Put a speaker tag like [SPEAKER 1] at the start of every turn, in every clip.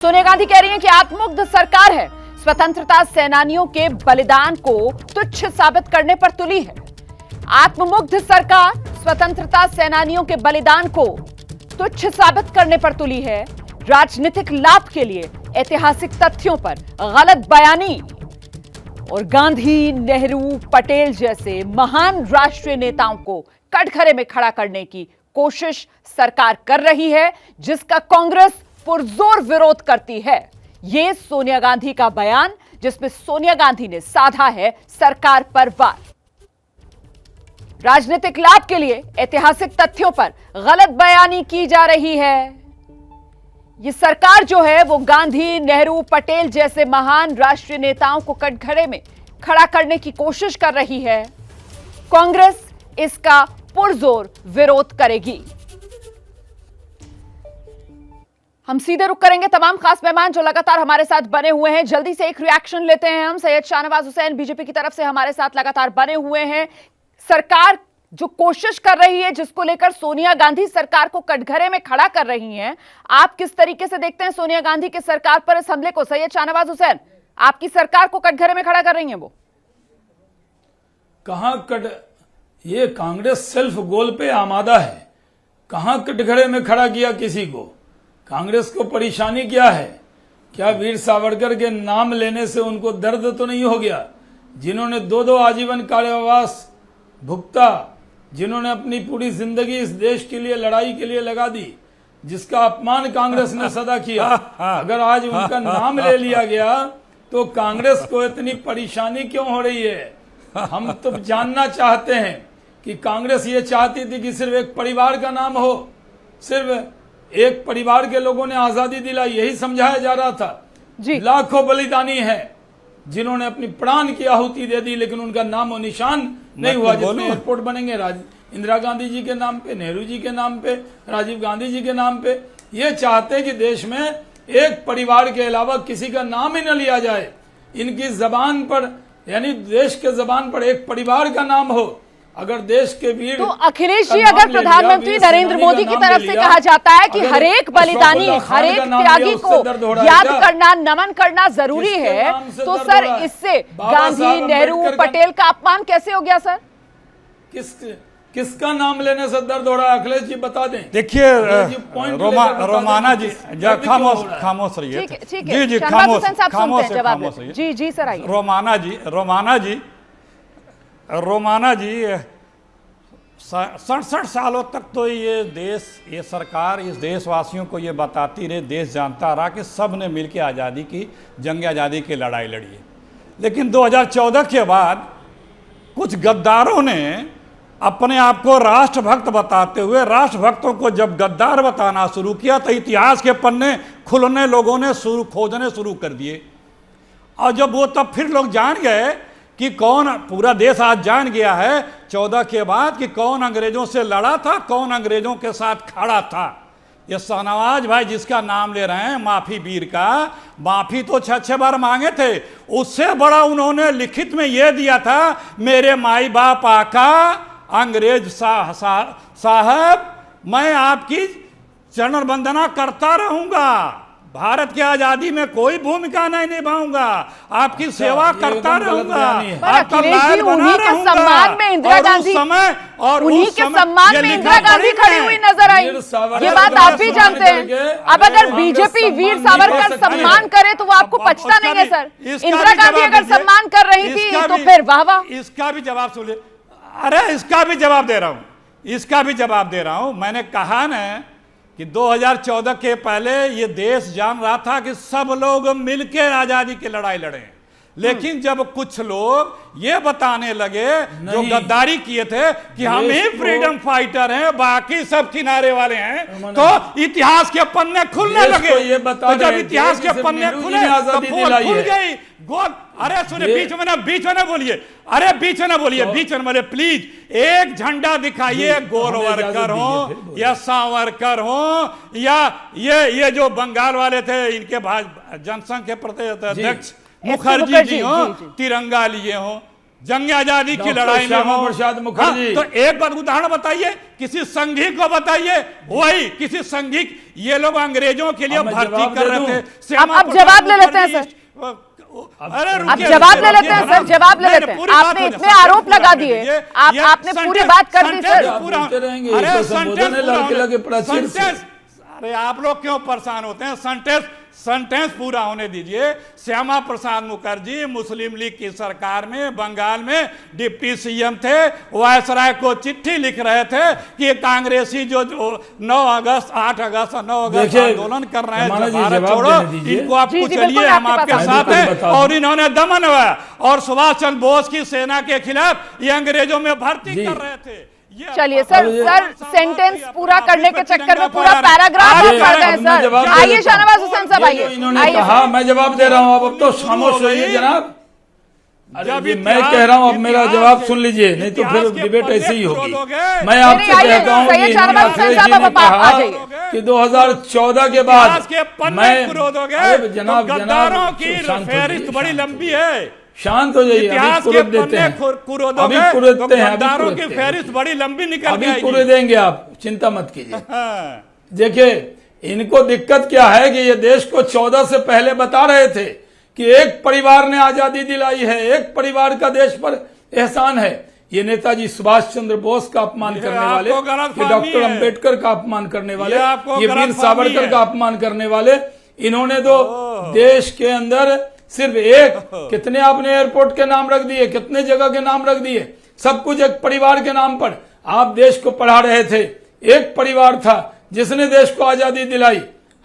[SPEAKER 1] सोनिया गांधी कह रही हैं कि आत्ममुग्ध सरकार है, स्वतंत्रता सेनानियों के बलिदान को तुच्छ साबित करने पर तुली है। आत्ममुग्ध सरकार स्वतंत्रता सेनानियों के बलिदान को तुच्छ साबित करने पर तुली है। राजनीतिक लाभ के लिए ऐतिहासिक तथ्यों पर गलत बयानी और गांधी, नेहरू, पटेल जैसे महान राष्ट्रीय नेताओं को कटघरे में खड़ा करने की कोशिश सरकार कर रही है, जिसका कांग्रेस पुरजोर विरोध करती है। यह सोनिया गांधी का बयान, जिसमें सोनिया गांधी ने साधा है सरकार पर वार। राजनीतिक लाभ के लिए ऐतिहासिक तथ्यों पर गलत बयानी की जा रही है। यह सरकार जो है वो गांधी, नेहरू, पटेल जैसे महान राष्ट्रीय नेताओं को कटघरे में खड़ा करने की कोशिश कर रही है। कांग्रेस इसका पुरजोर विरोध करेगी। हम सीधे रुक करेंगे तमाम खास मेहमान जो लगातार हमारे साथ बने हुए हैं। जल्दी से एक रिएक्शन लेते हैं हम। सैयद शाहनवाज हुसैन बीजेपी की तरफ से हमारे साथ लगातार बने हुए हैं। सरकार जो कोशिश कर रही है, जिसको लेकर सोनिया गांधी सरकार को कटघरे में खड़ा कर रही हैं, आप किस तरीके से देखते हैं सोनिया गांधी की सरकार पर इस हमले को? सैयद शाहनवाज हुसैन, आपकी सरकार को कटघरे में खड़ा कर रही है वो?
[SPEAKER 2] ये कांग्रेस सेल्फ गोल पे आमादा है। कहां कटघरे में खड़ा किया किसी को? कांग्रेस को परेशानी क्या है? क्या वीर सावरकर के नाम लेने से उनको दर्द तो नहीं हो गया? जिन्होंने दो आजीवन कारावास भुगता, जिन्होंने अपनी पूरी जिंदगी इस देश के लिए, लड़ाई के लिए लगा दी, जिसका अपमान कांग्रेस ने सदा किया, अगर आज उनका नाम ले लिया गया तो कांग्रेस को इतनी परेशानी क्यों हो रही है? हम तो जानना चाहते हैं कि कांग्रेस ये चाहती थी कि सिर्फ एक परिवार का नाम हो, सिर्फ एक परिवार के लोगों ने आजादी दिलाई, यही समझाया जा रहा था जी। लाखों बलिदानी हैं जिन्होंने अपनी प्राण की आहुति दे दी, लेकिन उनका नाम और निशान नहीं हुआ। जिसमें एयरपोर्ट बनेंगे इंदिरा गांधी जी के नाम पे, नेहरू जी के नाम पे, राजीव गांधी जी के नाम पे। ये चाहते हैं कि देश में एक परिवार के अलावा किसी का नाम ही न लिया जाए। इनकी जबान पर, यानी देश के जबान पर एक परिवार का नाम हो। अगर देश के वीर,
[SPEAKER 1] तो अखिलेश जी, अगर प्रधानमंत्री नरेंद्र मोदी की तरफ से कहा जाता है कि हर एक बलिदानी, हर एक त्यागी को याद करना, नमन करना जरूरी है, तो सर इससे गांधी, नेहरू, पटेल का अपमान कैसे हो गया सर?
[SPEAKER 2] किसका नाम लेने से दर्द हो रहा है? अखिलेश जी बता दें।
[SPEAKER 3] देखिए रोमाना जी, खामोश रहिए। जी जी, खामोश रहिए।
[SPEAKER 1] जी जी सर, आइए।
[SPEAKER 3] रोमाना जी 67 सालों तक तो ये देश, ये सरकार इस देशवासियों को ये बताती रही, देश जानता रहा कि सब ने मिलकर आज़ादी की, जंग आज़ादी की लड़ाई लड़ी है। लेकिन 2014 के बाद कुछ गद्दारों ने अपने आप को राष्ट्रभक्त बताते हुए राष्ट्रभक्तों को जब गद्दार बताना शुरू किया तो इतिहास के पन्ने खुलने लोगों ने खोजने शुरू कर दिए। और जब वो तब फिर लोग जान गए कि कौन, पूरा देश आज जान गया है 14 के बाद कि कौन अंग्रेजों से लड़ा था, कौन अंग्रेजों के साथ खड़ा था। ये शाहनवाज भाई जिसका नाम ले रहे हैं, माफी वीर का, माफी तो 6 बार मांगे थे। उससे बड़ा उन्होंने लिखित में यह दिया था, मेरे माई बाप आका अंग्रेज साहब, मैं आपकी चरण वंदना करता रहूंगा, भारत की आजादी में कोई भूमिका नहीं निभाऊंगा, आपकी सेवा करता रहूंगा, आपका लाल बना रहूंगा।
[SPEAKER 1] सम्मान में इंदिरा गांधी, उन्हीं के सम्मान में इंदिरा गांधी खड़ी हुई नजर आई। ये बात आप भी जानते हैं। अब अगर बीजेपी वीर सावरकर सम्मान करे तो वो आपको पछता नहीं है सर? इंदिरा गांधी अगर सम्मान कर रही थी तो फिर वाह वाह।
[SPEAKER 3] इसका भी जवाब सुनिए। अरे इसका भी जवाब दे रहा हूं। मैंने कहा ना कि 2014 के पहले ये देश जान रहा था कि सब लोग मिलकर आजादी की लड़ाई लड़े, लेकिन जब कुछ लोग ये बताने लगे जो गद्दारी किए थे कि हम ही फ्रीडम फाइटर हैं, बाकी सब किनारे वाले हैं, तो इतिहास के पन्ने खुलने लगे। तो जब इतिहास के पन्ने खुले तो खुल गई गोद। अरे सुनिए, बीच में ना बोलिए प्लीज। एक झंडा दिखाइए, गोरवरकर हो या सावरकर हो या ये जो बंगाल वाले थे, इनके जनसंघ के प्रदेश अध्यक्ष मुखर्जी जी हो, तिरंगा लिए हो, जंग आजादी की
[SPEAKER 2] डॉक्टर
[SPEAKER 3] लड़ाई में
[SPEAKER 2] श्यामा
[SPEAKER 3] हो।
[SPEAKER 2] प्रसाद मुखर्जी।
[SPEAKER 3] हाँ, तो एक बार उदाहरण बताइए, किसी संघी को बताइए, वही किसी संघी, ये लोग अंग्रेजों के लिए
[SPEAKER 2] अब मैं
[SPEAKER 3] भर्ती
[SPEAKER 2] जवाब
[SPEAKER 3] कर
[SPEAKER 2] दे
[SPEAKER 3] रहे
[SPEAKER 2] दूं?
[SPEAKER 3] थे। श्यामा
[SPEAKER 1] अब
[SPEAKER 3] प्रसाद
[SPEAKER 1] जवाब ले लेते हैं
[SPEAKER 3] मुखर्जी, अरे
[SPEAKER 1] अब
[SPEAKER 3] रुकिए,
[SPEAKER 1] जवाब ले
[SPEAKER 3] रुकिए,
[SPEAKER 1] लेते हैं
[SPEAKER 3] रुकिए,
[SPEAKER 1] सर, जवाब ले
[SPEAKER 3] नहीं,
[SPEAKER 1] लेते हैं।
[SPEAKER 3] पूरी बात
[SPEAKER 1] आपने
[SPEAKER 3] हो
[SPEAKER 1] इतने
[SPEAKER 3] जाए,
[SPEAKER 1] आरोप
[SPEAKER 3] पूरा
[SPEAKER 1] लगा
[SPEAKER 3] होने
[SPEAKER 1] दिए,
[SPEAKER 3] दीजिए।
[SPEAKER 1] आपने पूरी
[SPEAKER 3] sentence-
[SPEAKER 1] बात कर दी
[SPEAKER 3] sentence
[SPEAKER 1] सर।
[SPEAKER 2] आप
[SPEAKER 3] पूरा-
[SPEAKER 2] बोलते रहेंगे,
[SPEAKER 3] अरे
[SPEAKER 2] ये तो संबोधन
[SPEAKER 3] sentence
[SPEAKER 2] है
[SPEAKER 3] पूरा
[SPEAKER 2] लाल
[SPEAKER 3] होने-
[SPEAKER 2] किला के प्राचीर से।
[SPEAKER 3] sentence- अरे आप लोग क्यों परेशान होते हैं? सेंटेंस पूरा होने दीजिए। श्यामा प्रसाद मुखर्जी मुस्लिम लीग की सरकार में बंगाल में डिप्टी सीएम थे, वायसराय को चिट्ठी लिख रहे थे कि कांग्रेसी जो 9 अगस्त 8 अगस्त 9 अगस्त
[SPEAKER 2] देखिए,
[SPEAKER 3] आंदोलन कर रहे
[SPEAKER 2] रमाना
[SPEAKER 3] हैं
[SPEAKER 2] जी,
[SPEAKER 3] भारत
[SPEAKER 2] जवाब
[SPEAKER 3] छोड़ो,
[SPEAKER 2] देने दीजिए।
[SPEAKER 3] इनको आप
[SPEAKER 1] जी, जी,
[SPEAKER 3] कुचलिए,
[SPEAKER 1] बिल्कुल
[SPEAKER 3] हम
[SPEAKER 1] आपके
[SPEAKER 3] आपके
[SPEAKER 1] पास
[SPEAKER 3] साथ
[SPEAKER 2] आएंगे।
[SPEAKER 3] हैं।
[SPEAKER 2] बता दूं।
[SPEAKER 3] और इन्होंने दमन हुआ और सुभाष चंद्र बोस की सेना के खिलाफ ये अंग्रेजों में भर्ती
[SPEAKER 2] जी।
[SPEAKER 3] कर रहे थे।
[SPEAKER 1] चलिए सर, सेंटेंस पूरा करने के चक्कर में पूरा पैराग्राफ
[SPEAKER 3] आगे
[SPEAKER 1] आप पढ़ रहे हैं
[SPEAKER 2] अब मैं
[SPEAKER 1] सर।
[SPEAKER 2] जवाब दे
[SPEAKER 1] आइए
[SPEAKER 2] देता हूं।
[SPEAKER 1] शाहनवाज हुसैन साहब,
[SPEAKER 2] ये जो
[SPEAKER 1] आइए
[SPEAKER 2] इन्होंने
[SPEAKER 1] आइए
[SPEAKER 2] कहा,
[SPEAKER 1] सर।
[SPEAKER 2] मैं जवाब दे रहा हूं, अब तो खामोश रहिए जनाब। अरे
[SPEAKER 3] जब
[SPEAKER 2] ये मैं
[SPEAKER 3] इतिहास-
[SPEAKER 2] कह रहा हूं, अब मेरा
[SPEAKER 3] इतिहास
[SPEAKER 2] जवाब
[SPEAKER 3] के-
[SPEAKER 2] सुन लीजिए, नहीं तो फिर
[SPEAKER 3] इतिहास के
[SPEAKER 2] डिबेट
[SPEAKER 3] पन्ने
[SPEAKER 2] ऐसे ही होगी।
[SPEAKER 3] फुरोदोगे।
[SPEAKER 2] मैं आपसे
[SPEAKER 1] आइए,
[SPEAKER 2] कहता हूं
[SPEAKER 1] सैयद
[SPEAKER 2] कि
[SPEAKER 1] शाहनवाज
[SPEAKER 2] इन्होंने
[SPEAKER 1] हुसैन
[SPEAKER 2] अखिलेश
[SPEAKER 1] साहब,
[SPEAKER 2] जी ने
[SPEAKER 1] अब आप आ जाइए।
[SPEAKER 2] कहा कि 2014 के बाद
[SPEAKER 3] इतिहास के पन्ने
[SPEAKER 2] मैं
[SPEAKER 3] फुरोदोगे,
[SPEAKER 2] अरे जनाब
[SPEAKER 3] तो गद्दारों
[SPEAKER 2] जनाब
[SPEAKER 3] की
[SPEAKER 2] शांत हो
[SPEAKER 3] फहरिस्त
[SPEAKER 2] जाइए,
[SPEAKER 3] बड़ी
[SPEAKER 2] शांत हो
[SPEAKER 3] लंबी
[SPEAKER 2] जाइए।
[SPEAKER 3] है।
[SPEAKER 2] शांत हो जाइए,
[SPEAKER 3] इतिहास
[SPEAKER 2] अभी
[SPEAKER 3] के
[SPEAKER 2] पूरे देते
[SPEAKER 3] पन्ने
[SPEAKER 2] हैं,
[SPEAKER 3] फुरोदोगे,
[SPEAKER 2] अभी पूरे
[SPEAKER 3] तो
[SPEAKER 2] देते हैं, अभी
[SPEAKER 3] गद्दारों
[SPEAKER 2] पूरे
[SPEAKER 3] की
[SPEAKER 2] देते हैं।
[SPEAKER 3] फहरिस्त बड़ी लंबी निकल
[SPEAKER 2] अभी
[SPEAKER 3] जाएगी।
[SPEAKER 2] पूरे देंगे आप, चिंता मत कीजिए।
[SPEAKER 3] हाँ।
[SPEAKER 2] देखिए, इनको दिक्कत क्या है कि ये देश को 14 से पहले बता रहे थे कि एक परिवार ने आजादी दिलाई है, एक परिवार का देश पर एहसान है। ये नेताजी सुभाष चंद्र बोस का अपमान
[SPEAKER 3] ये
[SPEAKER 2] करने
[SPEAKER 3] आपको
[SPEAKER 2] वाले,
[SPEAKER 3] गलतफहमी
[SPEAKER 2] ये डॉक्टर
[SPEAKER 3] है।
[SPEAKER 2] अंबेडकर का अपमान करने वाले,
[SPEAKER 3] ये आपको
[SPEAKER 2] ये वीर
[SPEAKER 3] गलतफहमी
[SPEAKER 2] सावरकर
[SPEAKER 3] है।
[SPEAKER 2] का अपमान करने वाले, इन्होंने तो देश के अंदर सिर्फ एक, कितने आपने एयरपोर्ट के नाम रख दिए, कितने जगह के नाम रख दिए, सब कुछ एक परिवार के नाम पर। आप देश को पढ़ा रहे थे, एक परिवार था जिसने देश को आजादी दिलाई।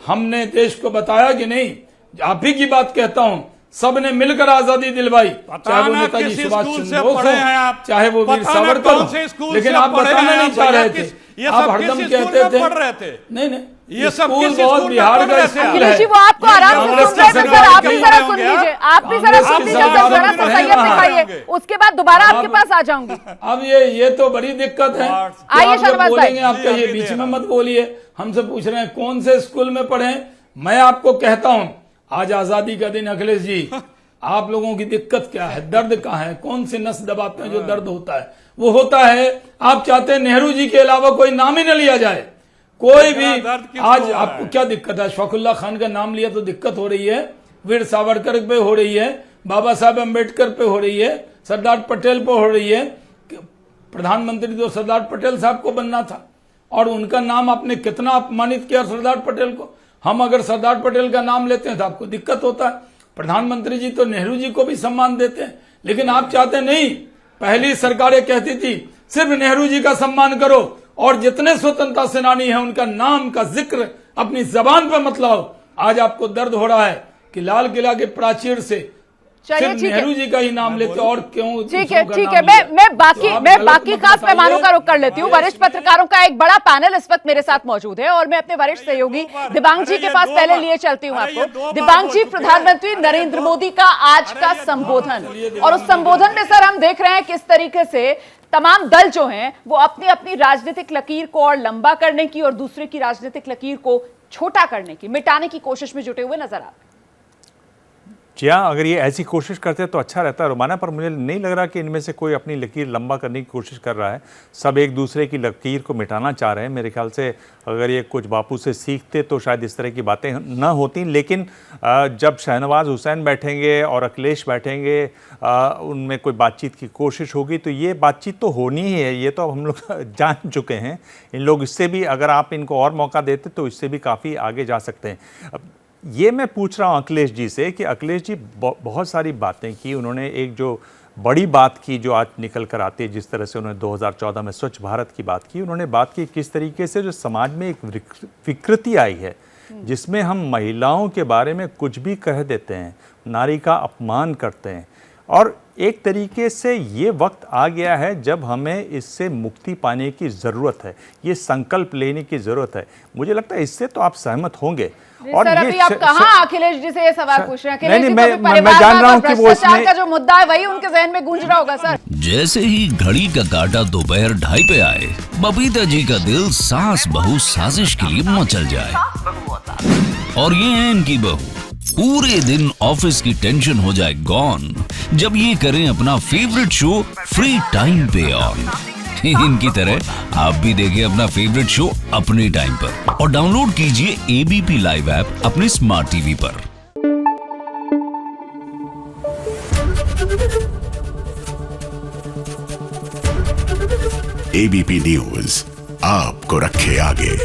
[SPEAKER 2] हमने देश को बताया कि नहीं, आप ही की बात कहता हूं, सबने मिलकर आजादी दिलवाई, चाहे वो
[SPEAKER 3] ना
[SPEAKER 2] नेताजी
[SPEAKER 3] किस
[SPEAKER 2] सुभाष
[SPEAKER 3] स्कूल
[SPEAKER 2] चंद्र
[SPEAKER 3] से
[SPEAKER 2] बोस
[SPEAKER 3] पढ़े हैं
[SPEAKER 2] हो,
[SPEAKER 3] आप?
[SPEAKER 2] चाहे वो वीर
[SPEAKER 3] पता ना
[SPEAKER 2] सावरकर
[SPEAKER 3] कौन से
[SPEAKER 2] हो,
[SPEAKER 3] स्कूल
[SPEAKER 2] लेकिन
[SPEAKER 3] से
[SPEAKER 2] आप
[SPEAKER 3] पढ़े
[SPEAKER 2] बताना
[SPEAKER 3] हैं
[SPEAKER 2] नहीं
[SPEAKER 3] आप?
[SPEAKER 2] चाह रहे
[SPEAKER 3] भैया,
[SPEAKER 2] थे।
[SPEAKER 3] ये
[SPEAKER 2] आप
[SPEAKER 3] सब
[SPEAKER 2] हरदम
[SPEAKER 3] किस
[SPEAKER 2] कहते
[SPEAKER 3] स्कूल में
[SPEAKER 2] थे,
[SPEAKER 3] पढ़ रहे थे?
[SPEAKER 2] नहीं
[SPEAKER 3] ये सब
[SPEAKER 2] स्कूल
[SPEAKER 3] किस
[SPEAKER 2] बहुत
[SPEAKER 3] स्कूल में
[SPEAKER 2] बिहार
[SPEAKER 3] पढ़
[SPEAKER 2] का
[SPEAKER 3] रहे थे?
[SPEAKER 2] स्कूल
[SPEAKER 1] अखिलेश
[SPEAKER 2] है।
[SPEAKER 1] जी, वो आपको आराम से
[SPEAKER 2] कांग्रेस
[SPEAKER 1] सुन रहे थे
[SPEAKER 2] की
[SPEAKER 1] सर, आप भी
[SPEAKER 2] सरकार
[SPEAKER 1] जरा
[SPEAKER 2] नहीं
[SPEAKER 1] सुन
[SPEAKER 3] होंगे।
[SPEAKER 1] लीजिए, आप भी जरा
[SPEAKER 2] कांग्रेस
[SPEAKER 1] सुन
[SPEAKER 2] की
[SPEAKER 1] लीजिए सर,
[SPEAKER 2] सरकार
[SPEAKER 1] जरा
[SPEAKER 2] में
[SPEAKER 1] सा
[SPEAKER 2] पढ़े
[SPEAKER 1] सैयद
[SPEAKER 2] वहाँ।
[SPEAKER 1] दिखाइए, उसके बाद दोबारा आपके पास आ जाऊंगी।
[SPEAKER 2] अब ये तो बड़ी दिक्कत है। कि
[SPEAKER 1] आइए
[SPEAKER 2] आप जब
[SPEAKER 1] शाहनवाज भाई।
[SPEAKER 2] बोलेंगे, आप
[SPEAKER 3] जी,
[SPEAKER 2] कहिए,
[SPEAKER 3] अभी
[SPEAKER 2] बीच
[SPEAKER 3] दे
[SPEAKER 2] में
[SPEAKER 3] रहा
[SPEAKER 2] मत बोलिए। हमसे पूछ रहे हैं कौन से स्कूल में पढ़े। मैं आपको कहता हूं, आज आजादी का दिन अखिलेश जी, आप लोगों की दिक्कत क्या है, दर्द कहाँ है, कौन सी नस दबाते हैं जो दर्द होता है? वो होता है, आप चाहते हैं नेहरू जी के अलावा कोई नाम ही न लिया जाए, कोई भी।
[SPEAKER 3] दर्द किसको
[SPEAKER 2] आज
[SPEAKER 3] हो रहा
[SPEAKER 2] आपको
[SPEAKER 3] है?
[SPEAKER 2] क्या दिक्कत है? शौकुल्ला खान का नाम लिया तो दिक्कत हो रही है, वीर सावरकर पे हो रही है, बाबा साहब अम्बेडकर पे हो रही है, सरदार पटेल पे हो रही है। प्रधानमंत्री तो सरदार पटेल साहब को बनना था, और उनका नाम आपने कितना अपमानित किया सरदार पटेल को। हम अगर सरदार पटेल का नाम लेते हैं तो आपको दिक्कत होता है। प्रधानमंत्री जी तो नेहरू जी को भी सम्मान देते हैं, लेकिन आप चाहते नहीं। पहली सरकारें कहती थी सिर्फ नेहरू जी का सम्मान करो, और जितने स्वतंत्रता सेनानी हैं उनका नाम का जिक्र अपनी जबान पर मत लाओ। आज आपको दर्द हो रहा है कि लाल किला के प्राचीर से
[SPEAKER 1] चलिए,
[SPEAKER 2] सिर्फ
[SPEAKER 1] ठीक है।
[SPEAKER 2] नेहरू जी का ही नाम लेते, और क्यों
[SPEAKER 1] ठीक है,
[SPEAKER 2] दूसरों का
[SPEAKER 1] ठीक
[SPEAKER 2] नाम
[SPEAKER 1] है।
[SPEAKER 2] लिया?
[SPEAKER 1] मैं
[SPEAKER 2] तो
[SPEAKER 1] बाकी
[SPEAKER 2] आप
[SPEAKER 1] मैं
[SPEAKER 2] गलत
[SPEAKER 1] बाकी
[SPEAKER 2] मत
[SPEAKER 1] खास
[SPEAKER 2] बताइए।
[SPEAKER 1] मेहमानों का रुख कर लेती हूँ। वरिष्ठ पत्रकारों का एक बड़ा पैनल इस वक्त मेरे साथ मौजूद है, और मैं अपने वरिष्ठ सहयोगी दिबांग जी के पास पहले लिए चलती हूँ आपको। दिबांग जी, प्रधानमंत्री नरेंद्र मोदी का आज का संबोधन, और उस संबोधन में सर हम देख रहे हैं किस तरीके से तमाम दल जो हैं वो अपनी अपनी राजनीतिक लकीर को और लंबा करने की और दूसरे की राजनीतिक लकीर को छोटा करने की, मिटाने की कोशिश में जुटे हुए नजर आते हैं।
[SPEAKER 4] जी हाँ, अगर ये ऐसी कोशिश करते तो अच्छा रहता रोमाना, पर मुझे नहीं लग रहा कि इनमें से कोई अपनी लकीर लंबा करने की कोशिश कर रहा है। सब एक दूसरे की लकीर को मिटाना चाह रहे हैं। मेरे ख्याल से अगर ये कुछ बापू से सीखते तो शायद इस तरह की बातें न होती। लेकिन जब शाहनवाज हुसैन बैठेंगे और अखिलेश बैठेंगे, उनमें कोई बातचीत की कोशिश होगी तो ये बातचीत तो होनी ही है। ये तो हम लोग जान चुके हैं। इन लोग इससे भी, अगर आप इनको और मौका देते तो इससे भी काफ़ी आगे जा सकते हैं। ये मैं पूछ रहा हूँ अखिलेश जी से कि अखिलेश जी बहुत सारी बातें की उन्होंने। एक जो बड़ी बात की जो आज निकल कर आती है, जिस तरह से उन्होंने 2014 में स्वच्छ भारत की बात की, उन्होंने बात की किस तरीके से जो समाज में एक विकृति आई है जिसमें हम महिलाओं के बारे में कुछ भी कह देते हैं, नारी का अपमान करते हैं। और एक तरीके से ये वक्त आ गया है जब हमें इससे मुक्ति पाने की ज़रूरत है, ये संकल्प लेने की ज़रूरत है। मुझे लगता है इससे तो आप सहमत होंगे।
[SPEAKER 1] और सर, अभी आप कहाँ अखिलेश जी से ये सवाल पूछ रहे हैं? अखिलेश जी तो
[SPEAKER 4] मैं
[SPEAKER 1] परिवारवाद
[SPEAKER 4] जान रहा हूं
[SPEAKER 1] और
[SPEAKER 4] कि वो
[SPEAKER 1] भ्रष्टाचार
[SPEAKER 4] इसमें
[SPEAKER 1] का जो मुद्दा है वही उनके जहन में गूंज रहा होगा सर।
[SPEAKER 5] जैसे ही घड़ी का काटा दोपहर 2:30 पे आए, बबीता जी का दिल सास बहू साजिश के लिए मचल जाए। और ये है इनकी बहू, पूरे दिन ऑफिस की टेंशन हो जाए गॉन जब ये करें अपना फेवरेट शो फ्री टाइम पे ऑन। इनकी तरह आप भी देखें अपना फेवरेट शो अपने टाइम पर और डाउनलोड कीजिए एबीपी लाइव ऐप अपने स्मार्ट टीवी पर।
[SPEAKER 6] एबीपी न्यूज आपको रखे आगे।